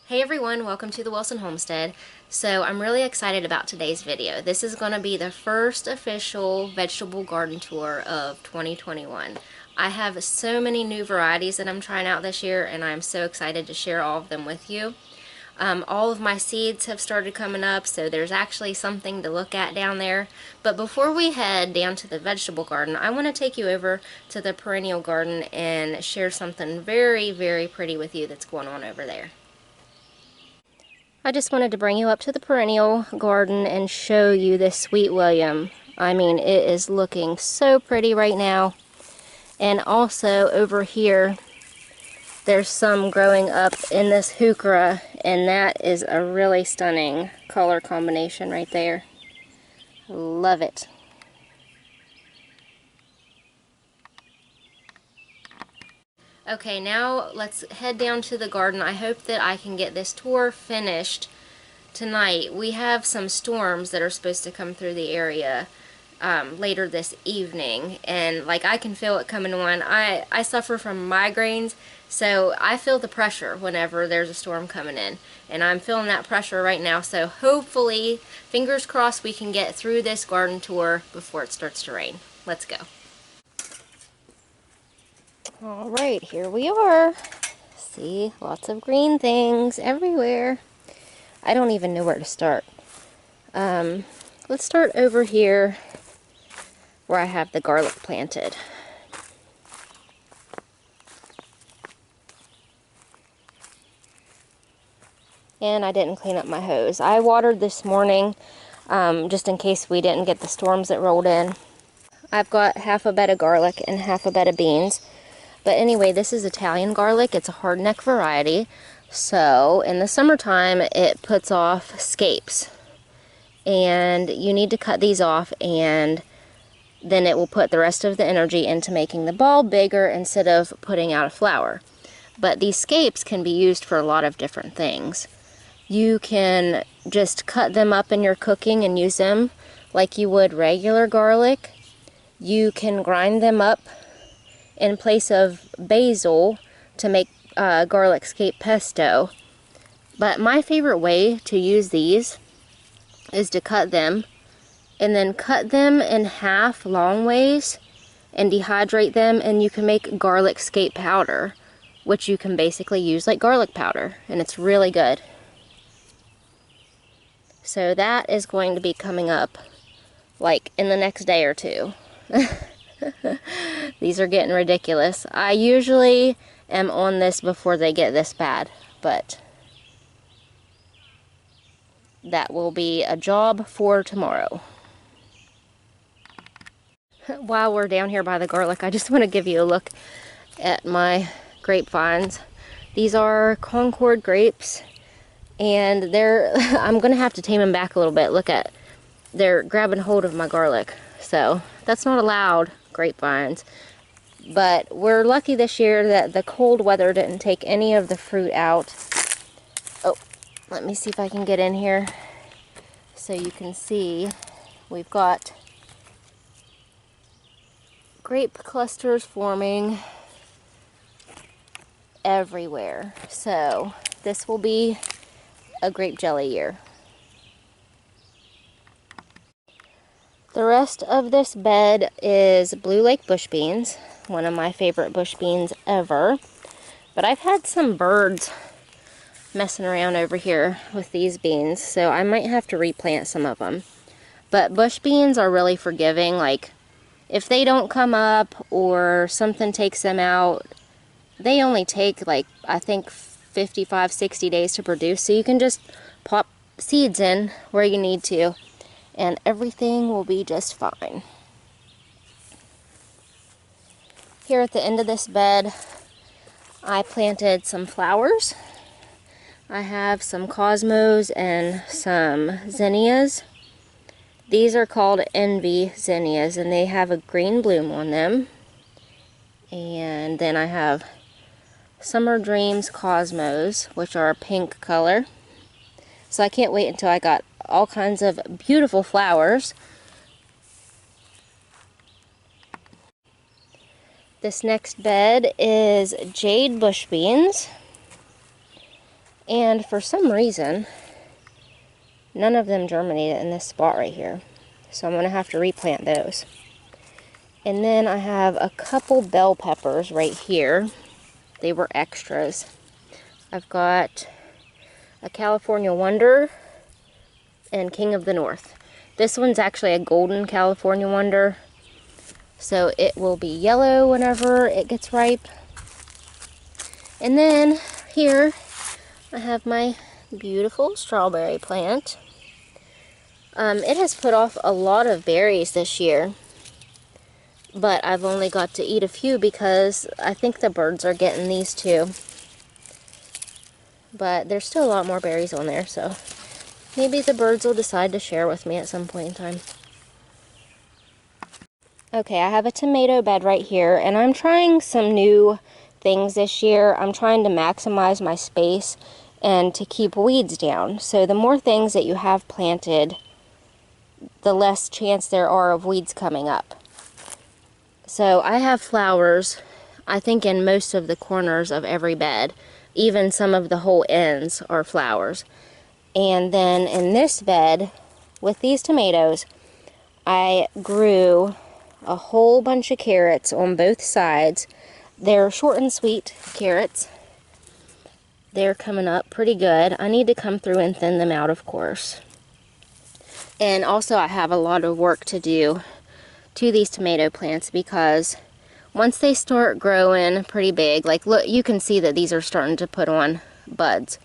Hey everyone, welcome to the Wilson Homestead. So I'm really excited about today's video. This is going to be the first official vegetable garden tour of 2021. I have so many new varieties that I'm trying out this year, and I'm so excited to share all of them with you. All of my seeds have started coming up, so there's actually something to look at down there. But before we head down to the vegetable garden, I want to take you over to the perennial garden and share something very, very pretty with you that's going on over there. I just wanted to bring you up to the perennial garden and show you this Sweet William. I mean, it is looking so pretty right now. And also over here, there's some growing up in this heuchera, and that is a really stunning color combination right there. Love it. Okay, now let's head down to the garden. I hope that I can get this tour finished tonight. We have some storms that are supposed to come through the area later this evening, and like I can feel it coming on. I suffer from migraines, so I feel the pressure whenever there's a storm coming in, and I'm feeling that pressure right now. So hopefully, fingers crossed, we can get through this garden tour before it starts to rain. Let's go. Alright, here we are. See, lots of green things everywhere. I don't even know where to start. Let's start over here where I have the garlic planted. And I didn't clean up my hose. I watered this morning just in case we didn't get the storms that rolled in. I've got half a bed of garlic and half a bed of beans. But anyway, this is Italian garlic. It's a hardneck variety. So in the summertime, it puts off scapes. And you need to cut these off, and then it will put the rest of the energy into making the bulb bigger instead of putting out a flower. But these scapes can be used for a lot of different things. You can just cut them up in your cooking and use them like you would regular garlic. You can grind them up in place of basil to make garlic scape pesto. But my favorite way to use these is to cut them and then cut them in half long ways and dehydrate them, and you can make garlic scape powder, which you can basically use like garlic powder, and it's really good. So that is going to be coming up like in the next day or two. These are getting ridiculous. I usually am on this before they get this bad, but that will be a job for tomorrow. While we're down here by the garlic, I just want to give you a look at my grapevines. These are Concord grapes, and I'm going to have to tame them back a little bit. Look at, they're grabbing hold of my garlic. So that's not allowed, grapevines. But we're lucky this year that the cold weather didn't take any of the fruit out. Oh, let me see if I can get in here so you can see. We've got grape clusters forming everywhere. So this will be a grape jelly year. The rest of this bed is Blue Lake bush beans, one of my favorite bush beans ever. But I've had some birds messing around over here with these beans, so I might have to replant some of them. But bush beans are really forgiving. Like, if they don't come up or something takes them out, they only take like, I think 55, 60 days to produce, so you can just pop seeds in where you need to, and everything will be just fine. Here at the end of this bed, I planted some flowers. I have some cosmos and some zinnias. These are called envy zinnias, and they have a green bloom on them. And then I have Summer Dreams cosmos, which are a pink color. So I can't wait until I got all kinds of beautiful flowers. This next bed is Jade bush beans. And for some reason, none of them germinated in this spot right here. So I'm going to have to replant those. And then I have a couple bell peppers right here. They were extras. I've got a California Wonder and King of the North. This one's actually a golden California Wonder, so it will be yellow whenever it gets ripe. And then here I have my beautiful strawberry plant. It has put off a lot of berries this year, but I've only got to eat a few because I think the birds are getting these too. But there's still a lot more berries on there, so maybe the birds will decide to share with me at some point in time. Okay, I have a tomato bed right here, and I'm trying some new things this year. I'm trying to maximize my space and to keep weeds down. So the more things that you have planted, the less chance there are of weeds coming up. So I have flowers, I think, in most of the corners of every bed. Even some of the whole ends are flowers. And then in this bed, with these tomatoes, I grew a whole bunch of carrots on both sides. They're short and sweet carrots. They're coming up pretty good. I need to come through and thin them out, of course. And also I have a lot of work to do to these tomato plants, because once they start growing pretty big, like look, you can see that these are starting to put on buds.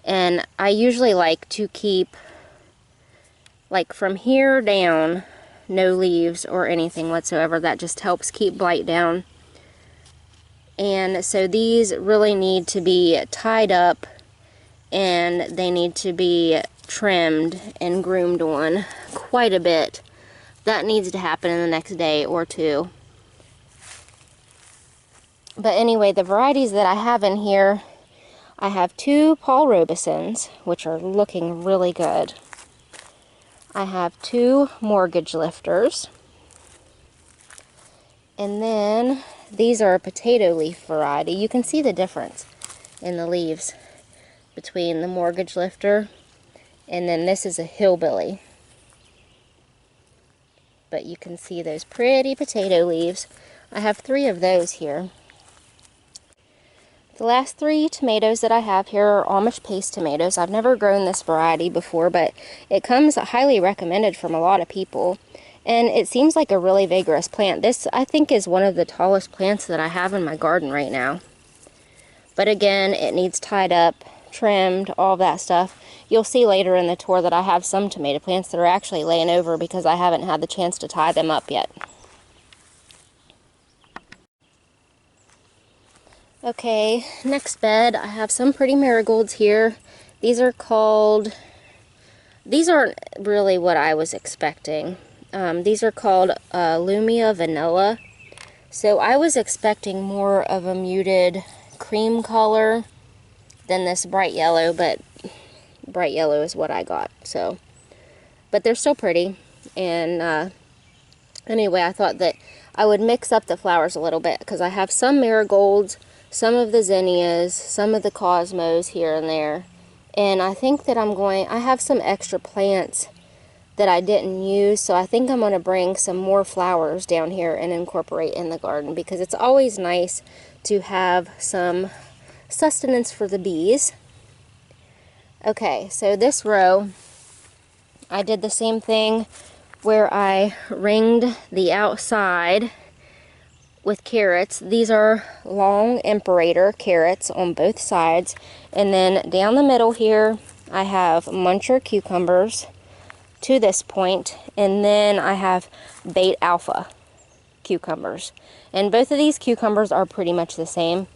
And I usually like to keep, like, from here down, no leaves or anything whatsoever. That just helps keep blight down. And so these really need to be tied up, and they need to be trimmed and groomed on quite a bit. That needs to happen in the next day or two. But anyway, the varieties that I have in here, I have 2 Paul Robesons, which are looking really good. I have 2 mortgage lifters. And then these are a potato leaf variety. You can see the difference in the leaves between the mortgage lifter and then this is a hillbilly. But you can see those pretty potato leaves. I have 3 of those here. The last 3 tomatoes that I have here are Amish paste tomatoes. I've never grown this variety before, but it comes highly recommended from a lot of people. And it seems like a really vigorous plant. This, I think, is one of the tallest plants that I have in my garden right now. But again, it needs tied up, trimmed, all that stuff. You'll see later in the tour that I have some tomato plants that are actually laying over because I haven't had the chance to tie them up yet. Okay, next bed, I have some pretty marigolds here. These are called, these aren't really what I was expecting. These are called Lumia Vanilla. So I was expecting more of a muted cream color than this bright yellow, but bright yellow is what I got. So, but they're still pretty. And anyway, I thought that I would mix up the flowers a little bit because I have some marigolds, some of the zinnias, some of the cosmos here and there. And I think that I have some extra plants that I didn't use, so I think I'm going to bring some more flowers down here and incorporate in the garden, because it's always nice to have some sustenance for the bees. Okay, so this row, I did the same thing where I ringed the outside with carrots. These are long imperator carrots on both sides. And then down the middle here, I have muncher cucumbers to this point. And then I have bait alpha cucumbers. And both of these cucumbers are pretty much the same.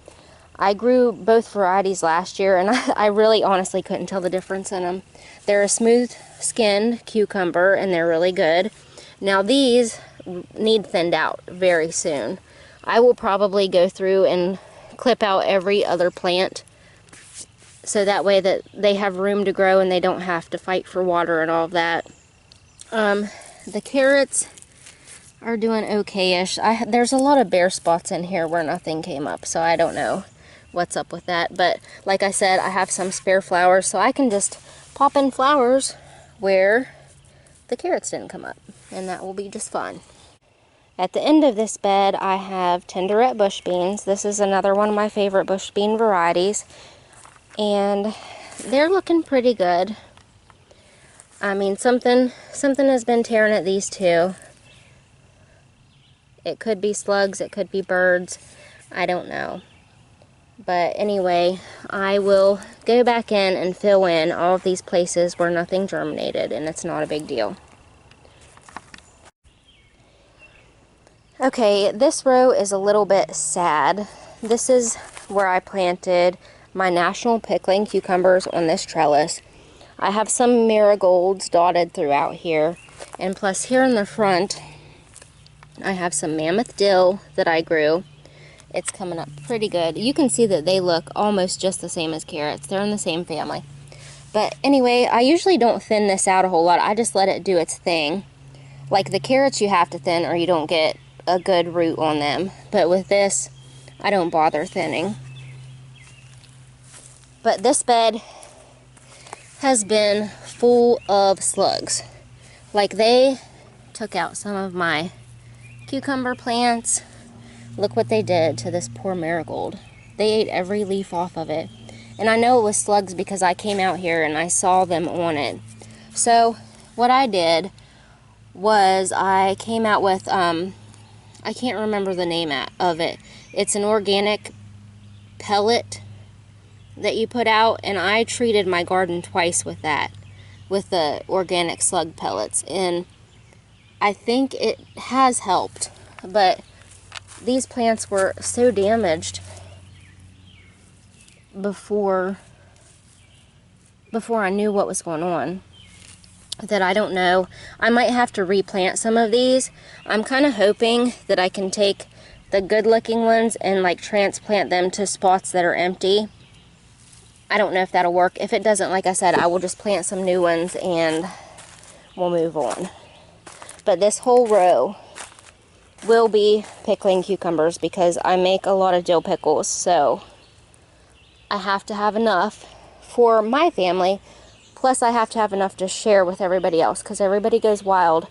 I grew both varieties last year, and I really honestly couldn't tell the difference in them. They're a smooth-skinned cucumber, and they're really good. Now these need thinned out very soon. I will probably go through and clip out every other plant so that way that they have room to grow and they don't have to fight for water and all of that. The carrots are doing okay-ish. There's a lot of bare spots in here where nothing came up, so I don't know what's up with that. But like I said, I have some spare flowers, so I can just pop in flowers where the carrots didn't come up, and that will be just fun. At the end of this bed, I have Tenderette bush beans. This is another one of my favorite bush bean varieties, and they're looking pretty good. I mean, something has been tearing at these two. It could be slugs, it could be birds, I don't know. But anyway, I will go back in and fill in all of these places where nothing germinated, and it's not a big deal. Okay, this row is a little bit sad. This is where I planted my national pickling cucumbers on this trellis. I have some marigolds dotted throughout here, and plus here in the front I have some mammoth dill that I grew. It's coming up pretty good. You can see that they look almost just the same as carrots. They're in the same family. But anyway, I usually don't thin this out a whole lot. I just let it do its thing. Like the carrots you have to thin or you don't get a good root on them. But with this, I don't bother thinning. But this bed has been full of slugs. Like they took out some of my cucumber plants. Look what they did to this poor marigold. They ate every leaf off of it. And I know it was slugs because I came out here and I saw them on it. So what I did was I came out with, I can't remember the name of it. It's an organic pellet that you put out, and I treated my garden twice with that, with the organic slug pellets, and I think it has helped. But these plants were so damaged before I knew what was going on that I don't know. I might have to replant some of these. I'm kind of hoping that I can take the good looking ones and like transplant them to spots that are empty. I don't know if that'll work. If it doesn't, like I said, I will just plant some new ones and we'll move on. But this whole row will be pickling cucumbers because I make a lot of dill pickles, so I have to have enough for my family. Plus, I have to have enough to share with everybody else because everybody goes wild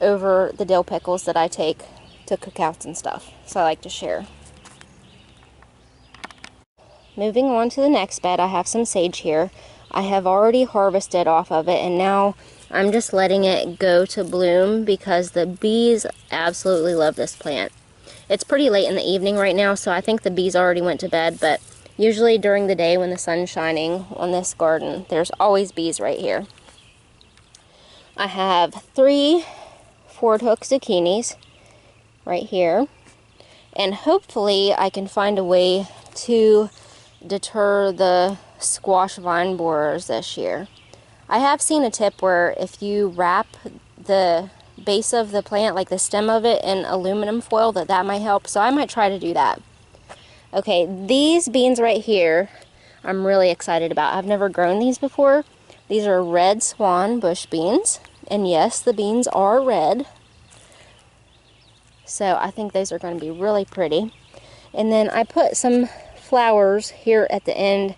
over the dill pickles that I take to cookouts and stuff. So I like to share. Moving on to the next bed, I have some sage here. I have already harvested off of it, and now I'm just letting it go to bloom because the bees absolutely love this plant. It's pretty late in the evening right now, so I think the bees already went to bed, but usually during the day when the sun's shining on this garden, there's always bees right here. I have 3 Ford Hook zucchinis right here, and hopefully I can find a way to deter the squash vine borers this year. I have seen a tip where if you wrap the base of the plant, like the stem of it, in aluminum foil, that might help, so I might try to do that. Okay, these beans right here, I'm really excited about. I've never grown these before. These are red Swan bush beans, and yes, the beans are red. So I think those are going to be really pretty. And then I put some flowers here at the end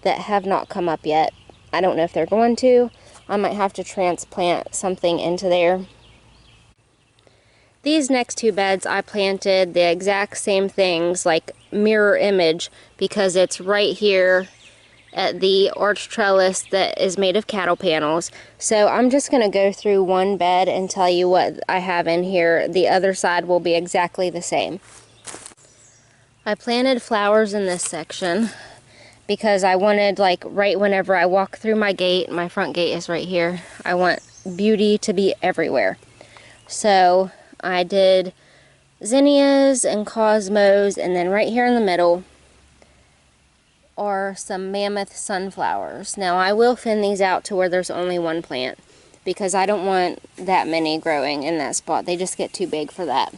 that have not come up yet. I don't know if they're going to. I might have to transplant something into there. These next 2 beds I planted the exact same things, like mirror image, because it's right here at the arch trellis that is made of cattle panels. So I'm just going to go through one bed and tell you what I have in here. The other side will be exactly the same. I planted flowers in this section because I wanted, like, right whenever I walk through my gate, my front gate is right here, I want beauty to be everywhere. So I did zinnias and cosmos, and then right here in the middle are some Mammoth Sunflowers. Now I will thin these out to where there's only one plant because I don't want that many growing in that spot. They just get too big for that.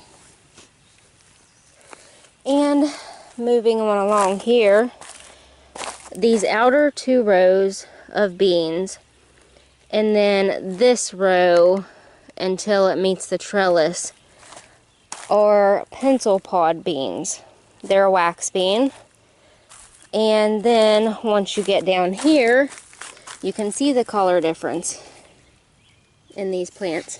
And moving on along here, these outer 2 rows of beans, and then this row until it meets the trellis, are pencil pod beans. They're a wax bean. And then once you get down here, you can see the color difference in these plants.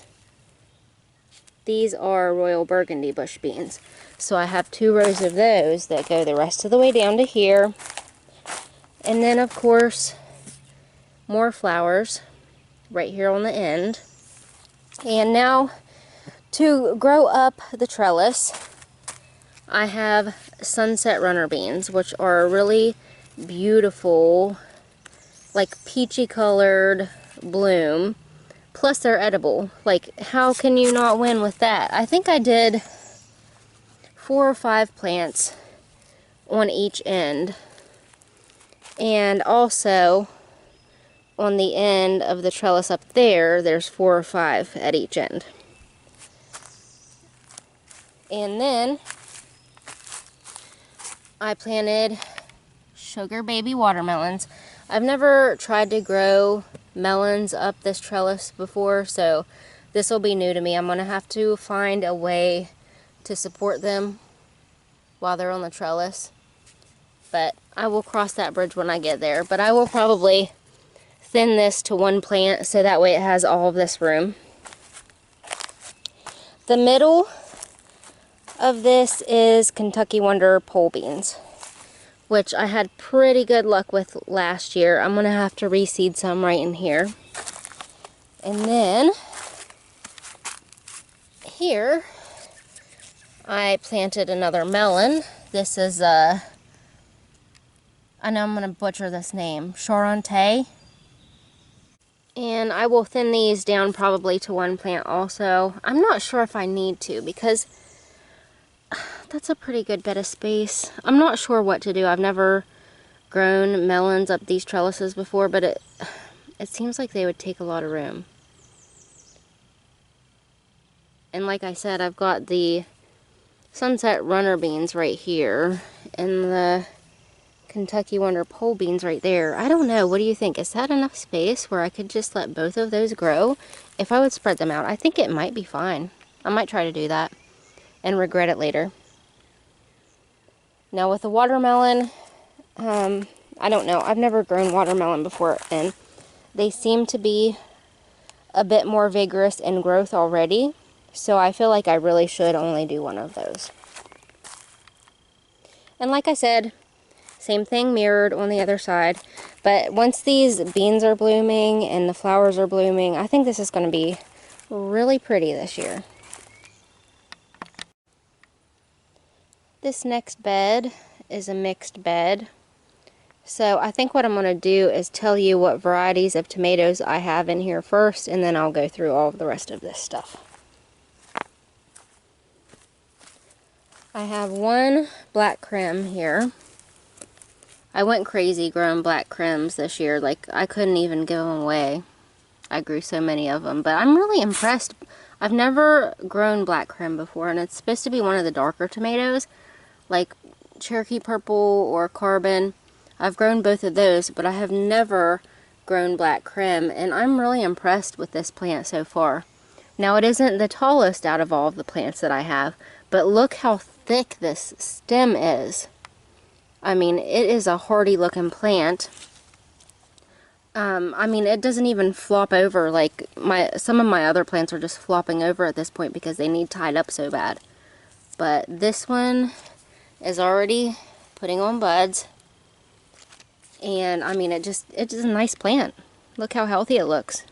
These are Royal Burgundy bush beans. So I have 2 rows of those that go the rest of the way down to here. And then of course, more flowers right here on the end. And now to grow up the trellis, I have sunset runner beans, which are a really beautiful, like peachy colored bloom. Plus they're edible. Like, how can you not win with that? I think I did 4 or 5 plants on each end. And also on the end of the trellis up there, there's 4 or 5 at each end. And then I planted sugar baby watermelons. I've never tried to grow melons up this trellis before, so this will be new to me. I'm going to have to find a way to support them while they're on the trellis, but I will cross that bridge when I get there. But I will probably thin this to 1 plant so that way it has all of this room. The middle of this is Kentucky Wonder pole beans, which I had pretty good luck with last year. I'm going to have to reseed some right in here. And then here I planted another melon. This is I know I'm going to butcher this name, Charente. And I will thin these down probably to 1 plant also. I'm not sure if I need to, because that's a pretty good bit of space. I'm not sure what to do. I've never grown melons up these trellises before, but it seems like they would take a lot of room. And like I said, I've got the sunset runner beans right here and the Kentucky Wonder pole beans right there. I don't know. What do you think? Is that enough space where I could just let both of those grow? If I would spread them out, I think it might be fine. I might try to do that and regret it later. Now with the watermelon, I don't know. I've never grown watermelon before, and they seem to be a bit more vigorous in growth already. So I feel like I really should only do 1 of those. And like I said, same thing mirrored on the other side. But once these beans are blooming and the flowers are blooming, I think this is going to be really pretty this year. This next bed is a mixed bed. So I think what I'm going to do is tell you what varieties of tomatoes I have in here first, and then I'll go through all of the rest of this stuff. I have 1 black creme here. I went crazy growing black cremes this year. Like, I couldn't even give them away. I grew so many of them, but I'm really impressed. I've never grown black creme before, and it's supposed to be one of the darker tomatoes, like Cherokee Purple or Carbon. I've grown both of those, but I have never grown black creme, and I'm really impressed with this plant so far. Now, it isn't the tallest out of all of the plants that I have, but look how thick this stem is. I mean, it is a hardy looking plant. I mean, it doesn't even flop over like some of my other plants are just flopping over at this point because they need tied up so bad. But this one is already putting on buds. And I mean, it's a nice plant. Look how healthy it looks.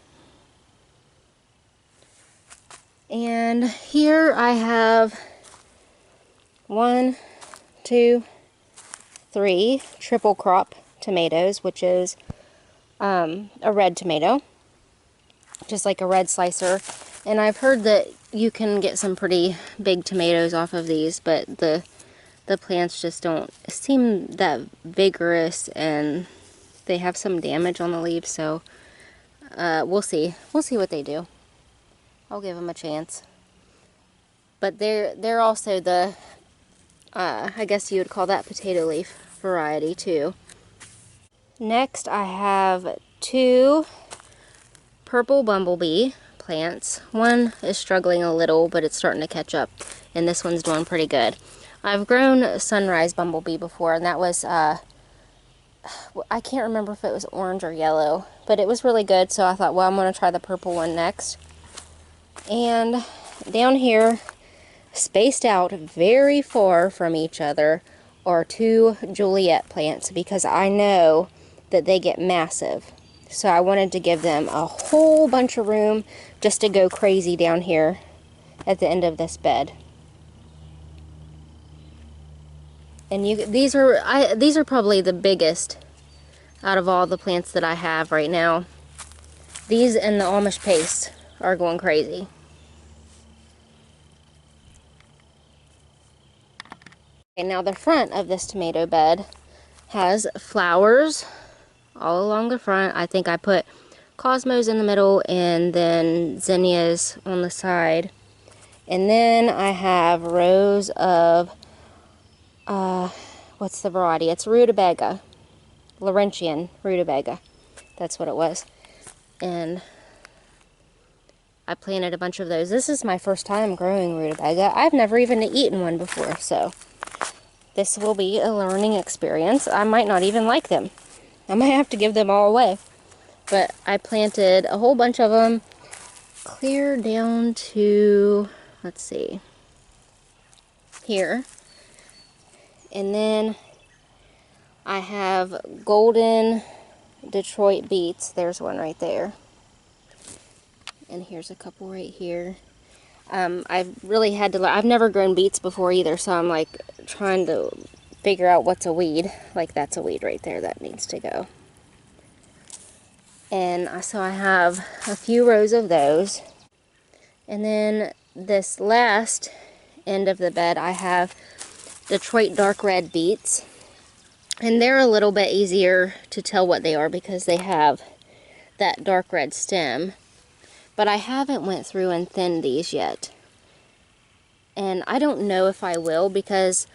And here I have 1, 2, 3 triple crop tomatoes, which is a red tomato, just like a red slicer. And I've heard that you can get some pretty big tomatoes off of these, but the plants just don't seem that vigorous, and they have some damage on the leaves, so we'll see what they do. I'll give them a chance. But they're also the I guess you would call that potato leaf variety too. Next I have 2 purple Bumblebee plants. One is struggling a little, but it's starting to catch up, and this one's doing pretty good. I've grown Sunrise Bumblebee before, and that was I can't remember if it was orange or yellow, but it was really good, so I thought, well, I'm going to try the purple one next. And down here, spaced out very far from each other, are 2 Juliet plants, because I know that they get massive. So I wanted to give them a whole bunch of room just to go crazy down here at the end of this bed. And these are probably the biggest out of all the plants that I have right now. These and the Amish paste are going crazy. Okay, now the front of this tomato bed has flowers all along the front. I think I put cosmos in the middle and then zinnias on the side. And then I have rows of, what's the variety? It's Rutabaga. Laurentian Rutabaga. That's what it was. And I planted a bunch of those. This is my first time growing Rutabaga. I've never even eaten one before, so this will be a learning experience. I might not even like them. I might have to give them all away. But I planted a whole bunch of them clear down to, let's see, here. And then I have golden Detroit beets. There's one right there. And here's a couple right here. I've really had to learn. I've never grown beets before either, so I'm like trying to figure out what's a weed. Like that's a weed right there that needs to go. And so I have a few rows of those. And then this last end of the bed, I have Detroit dark red beets. And they're a little bit easier to tell what they are because they have that dark red stem. But I haven't went through and thinned these yet. And I don't know if I will, because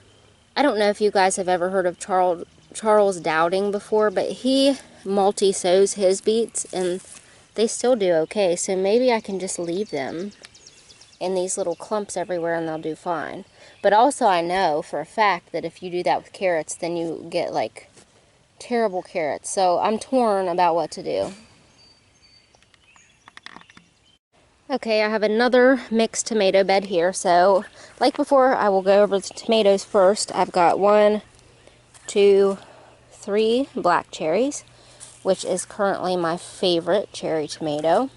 I don't know if you guys have ever heard of Charles Dowding before, but he multi-sows his beets and they still do okay. So maybe I can just leave them in these little clumps everywhere and they'll do fine. But also I know for a fact that if you do that with carrots, then you get like terrible carrots. So I'm torn about what to do. Okay, I have another mixed tomato bed here. So like before, I will go over the tomatoes first. I've got 1, 2, 3 black cherries, which is currently my favorite cherry tomato.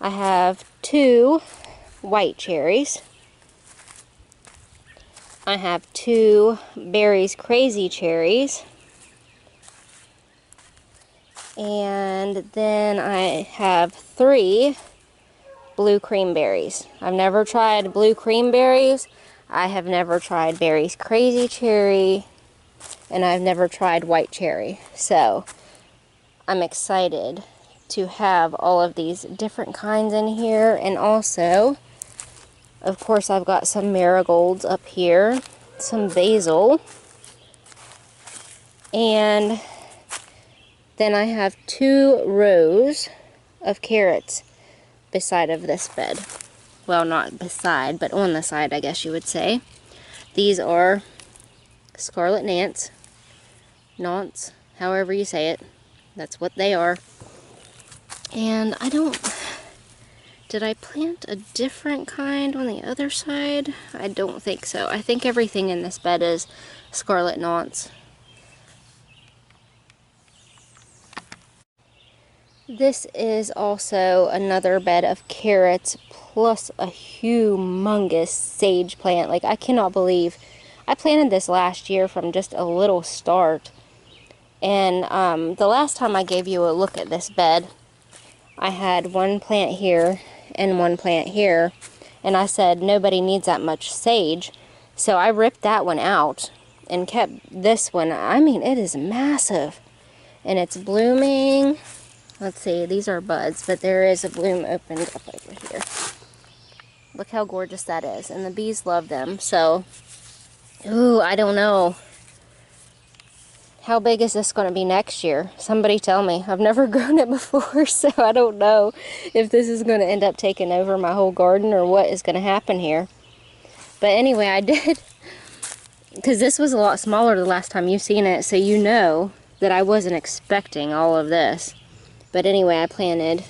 I have 2 white cherries. I have 2 Berries Crazy cherries. And then I have 3 blue cream berries. I've never tried blue cream berries. I have never tried Berries Crazy cherry. And I've never tried white cherry. So I'm excited to have all of these different kinds in here. And also, of course, I've got some marigolds up here, some basil, and then I have 2 rows of carrots beside of this bed. Well, not beside, but on the side, I guess you would say. These are Scarlet Nance, however you say it. That's what they are. And did I plant a different kind on the other side? I don't think so. I think everything in this bed is Scarlet Nance. This is also another bed of carrots plus a humongous sage plant. Like, I cannot believe I planted this last year from just a little start. And the last time I gave you a look at this bed, I had 1 plant here and 1 plant here. And I said nobody needs that much sage. So I ripped that one out and kept this one. I mean, it is massive. And it's blooming. Let's see, these are buds, but there is a bloom opened up over here. Look how gorgeous that is. And the bees love them. So, ooh, I don't know. How big is this going to be next year? Somebody tell me. I've never grown it before, so I don't know if this is going to end up taking over my whole garden or what is going to happen here. But anyway, I did because this was a lot smaller the last time you've seen it, so you know that I wasn't expecting all of this. But anyway, I planted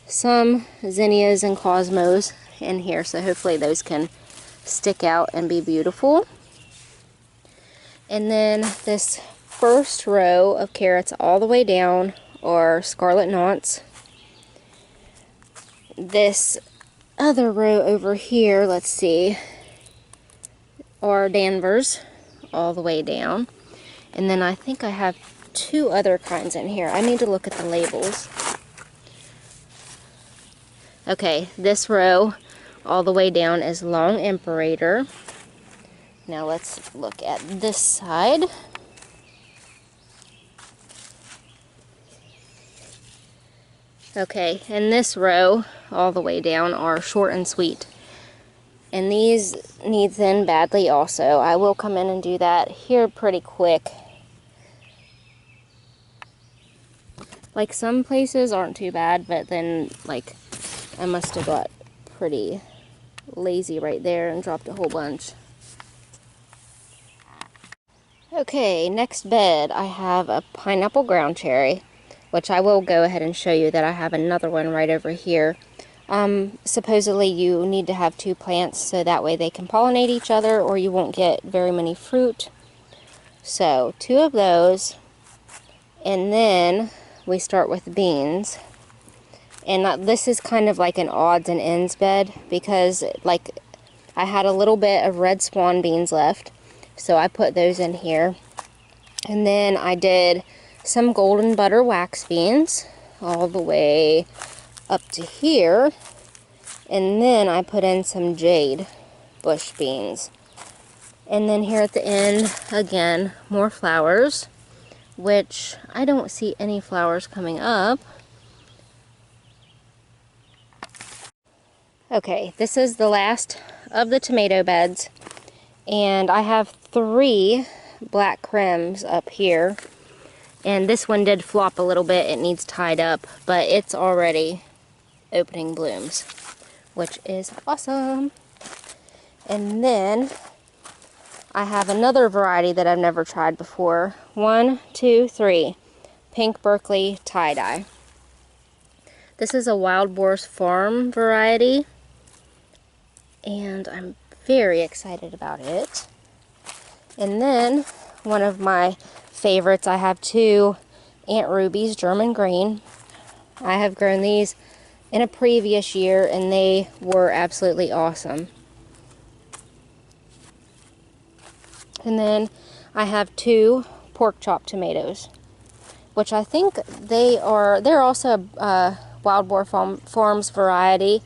some zinnias and cosmos in here, so hopefully those can stick out and be beautiful. And then this first row of carrots all the way down are scarlet knots. This other row over here, let's see, are Danvers all the way down. And then I think I have two other kinds in here. I need to look at the labels. Okay, this row all the way down is Long Imperator. Now let's look at this side. Okay, and this row all the way down are Short and Sweet. And these need thin badly also. I will come in and do that here pretty quick. Like, some places aren't too bad, but then, like, I must have got pretty lazy right there and dropped a whole bunch. Okay, next bed I have a pineapple ground cherry, which I will go ahead and show you that I have another one right over here. Supposedly you need to have two plants so that way they can pollinate each other or you won't get very many fruit. So, two of those, and then we start with beans. And this is kind of like an odds and ends bed because, like, I had a little bit of red Swan beans left, so I put those in here. And then I did some golden butter wax beans all the way up to here. And then I put in some Jade bush beans. And then here at the end, again, more flowers, which I don't see any flowers coming up. Okay, this is the last of the tomato beds, and I have 3 black crims up here, and this one did flop a little bit. It needs tied up, but it's already opening blooms, which is awesome. And then I have another variety that I've never tried before. 1, 2, 3, Pink Berkeley tie-dye. This is a Wild Boar's Farm variety, and I'm very excited about it. And then one of my favorites, I have 2 Aunt Ruby's German Green. I have grown these in a previous year and they were absolutely awesome. And then I have 2 pork chop tomatoes, which I think they're also a Wild Boar Farms variety,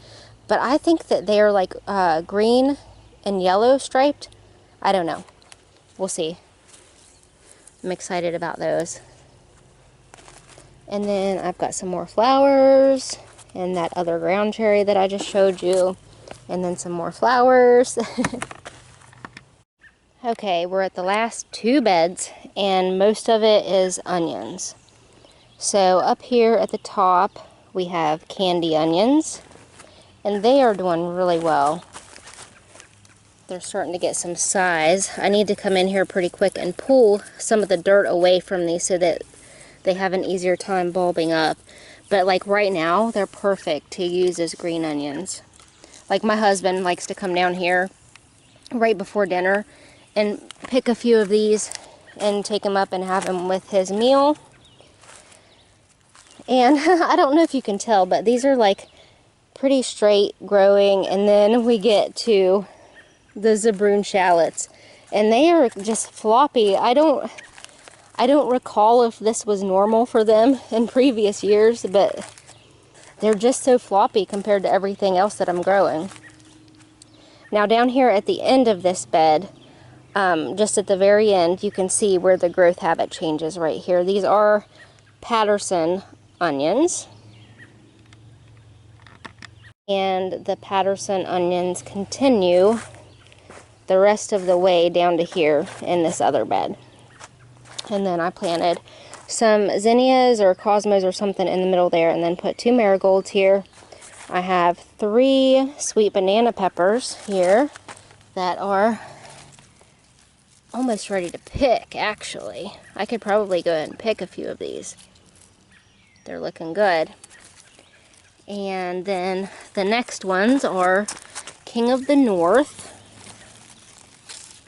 but I think that they're like green and yellow striped. I don't know. We'll see. I'm excited about those. And then I've got some more flowers and that other ground cherry that I just showed you. And then some more flowers. Okay, we're at the last 2 beds and most of it is onions. So up here at the top we have candy onions, and they are doing really well. They're starting to get some size. I need to come in here pretty quick and pull some of the dirt away from these so that they have an easier time bulbing up. But like right now, they're perfect to use as green onions. Like my husband likes to come down here right before dinner and pick a few of these and take them up and have them with his meal. And I don't know if you can tell, but these are like pretty straight growing, and then we get to the Zabroon Shallots, and they are just floppy. I don't recall if this was normal for them in previous years, but they're just so floppy compared to everything else that I'm growing. Now down here at the end of this bed, just at the very end, you can see where the growth habit changes right here. These are Patterson Onions. And the Patterson Onions continue the rest of the way down to here in this other bed. And then I planted some zinnias or cosmos or something in the middle there, and then put 2 marigolds here. I have 3 sweet banana peppers here that are almost ready to pick, actually. I could probably go ahead and pick a few of these. They're looking good. And then the next ones are King of the North,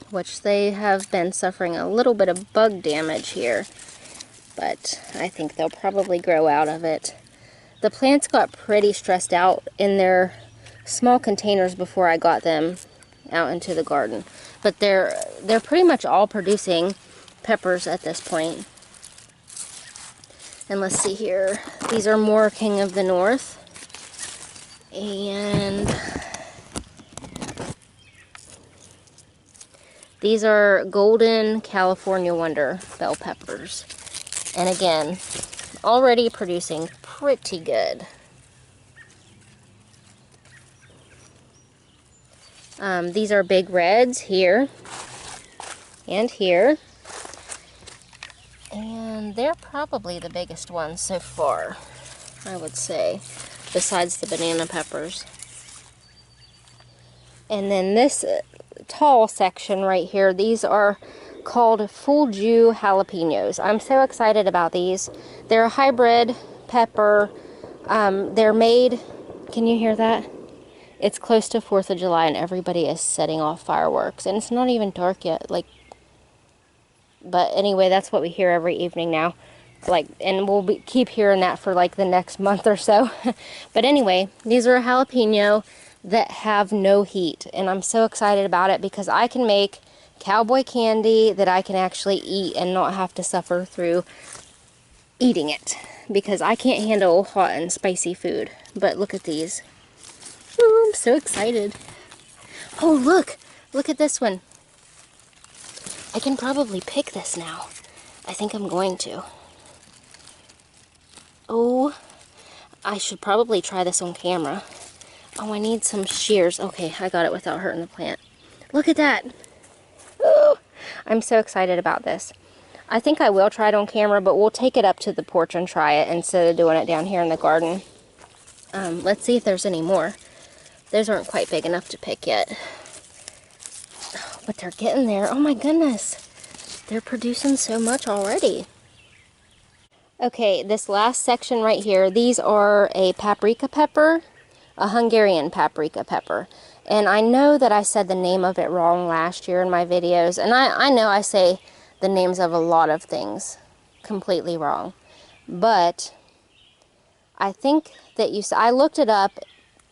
which they have been suffering a little bit of bug damage here, but I think they'll probably grow out of it. The plants got pretty stressed out in their small containers before I got them out into the garden, but they're pretty much all producing peppers at this point. And let's see here, these are more King of the North, and these are Golden California Wonder bell peppers. And again, already producing pretty good. These are Big Reds here and here. And they're probably the biggest ones so far, I would say, besides the banana peppers. And then this tall section right here, these are called full Jew Jalapenos. I'm so excited about these. They're a hybrid pepper. They're made, can you hear that? It's close to 4th of July and everybody is setting off fireworks. And it's not even dark yet. But anyway, that's what we hear every evening now. And we'll keep hearing that for the next month or so. But anyway, these are a jalapeno that have no heat. And I'm so excited about it because I can make cowboy candy that I can actually eat and not have to suffer through eating it. Because I can't handle hot and spicy food. But look at these. Ooh, I'm so excited. Oh, look! Look at this one. I can probably pick this now. I think I'm going to. Oh, I should probably try this on camera. Oh, I need some shears. Okay, I got it without hurting the plant. Look at that! Oh, I'm so excited about this. I think I will try it on camera, but we'll take it up to the porch and try it instead of doing it down here in the garden. Let's see if there's any more. Those aren't quite big enough to pick yet. But they're getting there. Oh my goodness. They're producing so much already. Okay, this last section right here, these are a paprika pepper, a Hungarian paprika pepper. And I know that I said the name of it wrong last year in my videos. And I know I say the names of a lot of things completely wrong. But I think that I looked it up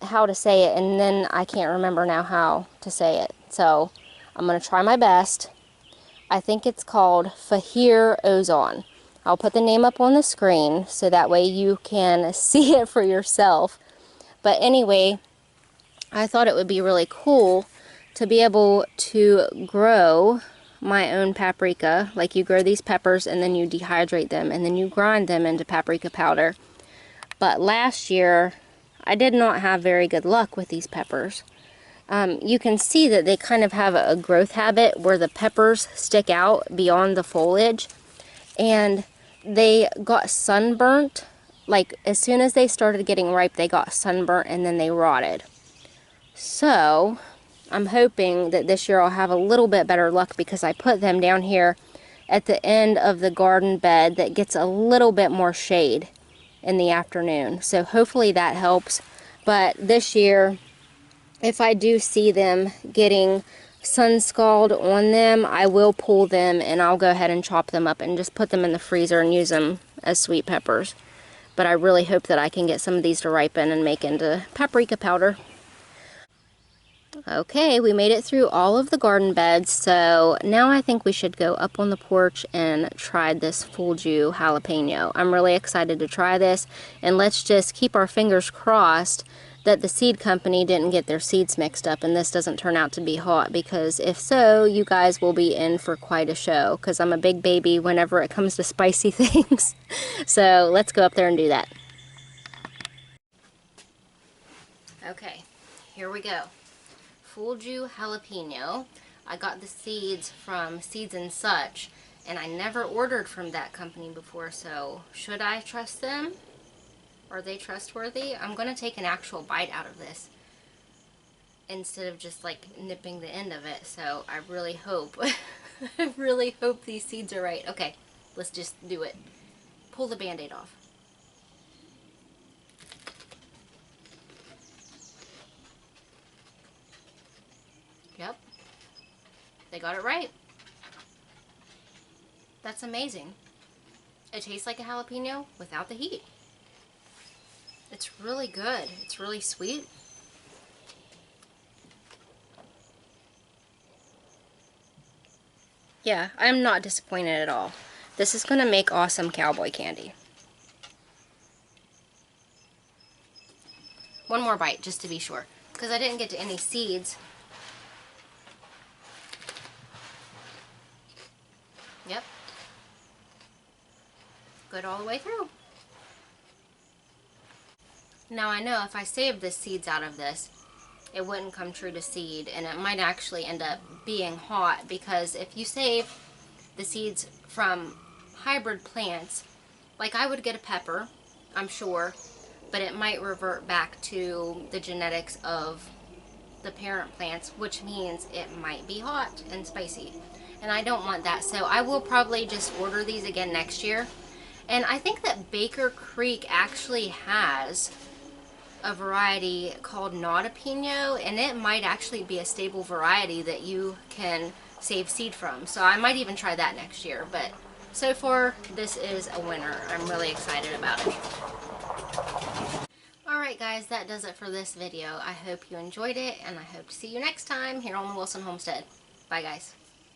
how to say it, and then I can't remember now how to say it. So I'm going to try my best. I think it's called Fahir Ozon. I'll put the name up on the screen so that way you can see it for yourself. But anyway, I thought it would be really cool to be able to grow my own paprika. Like you grow these peppers and then you dehydrate them and then you grind them into paprika powder. But last year, I did not have very good luck with these peppers. You can see that they kind of have a growth habit where the peppers stick out beyond the foliage. And they got sunburnt. As soon as they started getting ripe, they got sunburnt and then they rotted. So, I'm hoping that this year I'll have a little bit better luck because I put them down here at the end of the garden bed that gets a little bit more shade in the afternoon. So hopefully that helps. But this year, if I do see them getting sun scald on them, I will pull them and I'll go ahead and chop them up and just put them in the freezer and use them as sweet peppers. But I really hope that I can get some of these to ripen and make into paprika powder. Okay, we made it through all of the garden beds, so now I think we should go up on the porch and try this full Jew jalapeno. I'm really excited to try this, and let's just keep our fingers crossed that the seed company didn't get their seeds mixed up and this doesn't turn out to be hot, because if so, you guys will be in for quite a show, because I'm a big baby whenever it comes to spicy things. So let's go up there and do that. Okay, here we go. Full Jew jalapeno. I got the seeds from Seeds and Such, and I never ordered from that company before, so should I trust them? Are they trustworthy? I'm going to take an actual bite out of this instead of just nipping the end of it, so I really hope I really hope these seeds are right. Okay, let's just do it. Pull the Band-Aid off. Yep. They got it right. That's amazing. It tastes like a jalapeno without the heat. It's really good. It's really sweet. Yeah, I'm not disappointed at all. This is going to make awesome cowboy candy. One more bite, just to be sure, because I didn't get to any seeds. Yep. Good all the way through. Now I know if I saved the seeds out of this, it wouldn't come true to seed, and it might actually end up being hot, because if you save the seeds from hybrid plants, like I would get a pepper, I'm sure, but it might revert back to the genetics of the parent plants, which means it might be hot and spicy, and I don't want that. So I will probably just order these again next year. And I think that Baker Creek actually has a variety called Jalapeno, and it might actually be a stable variety that you can save seed from. So I might even try that next year. But so far, this is a winner. I'm really excited about it. Alright guys, that does it for this video. I hope you enjoyed it, and I hope to see you next time here on the Wilson Homestead. Bye guys.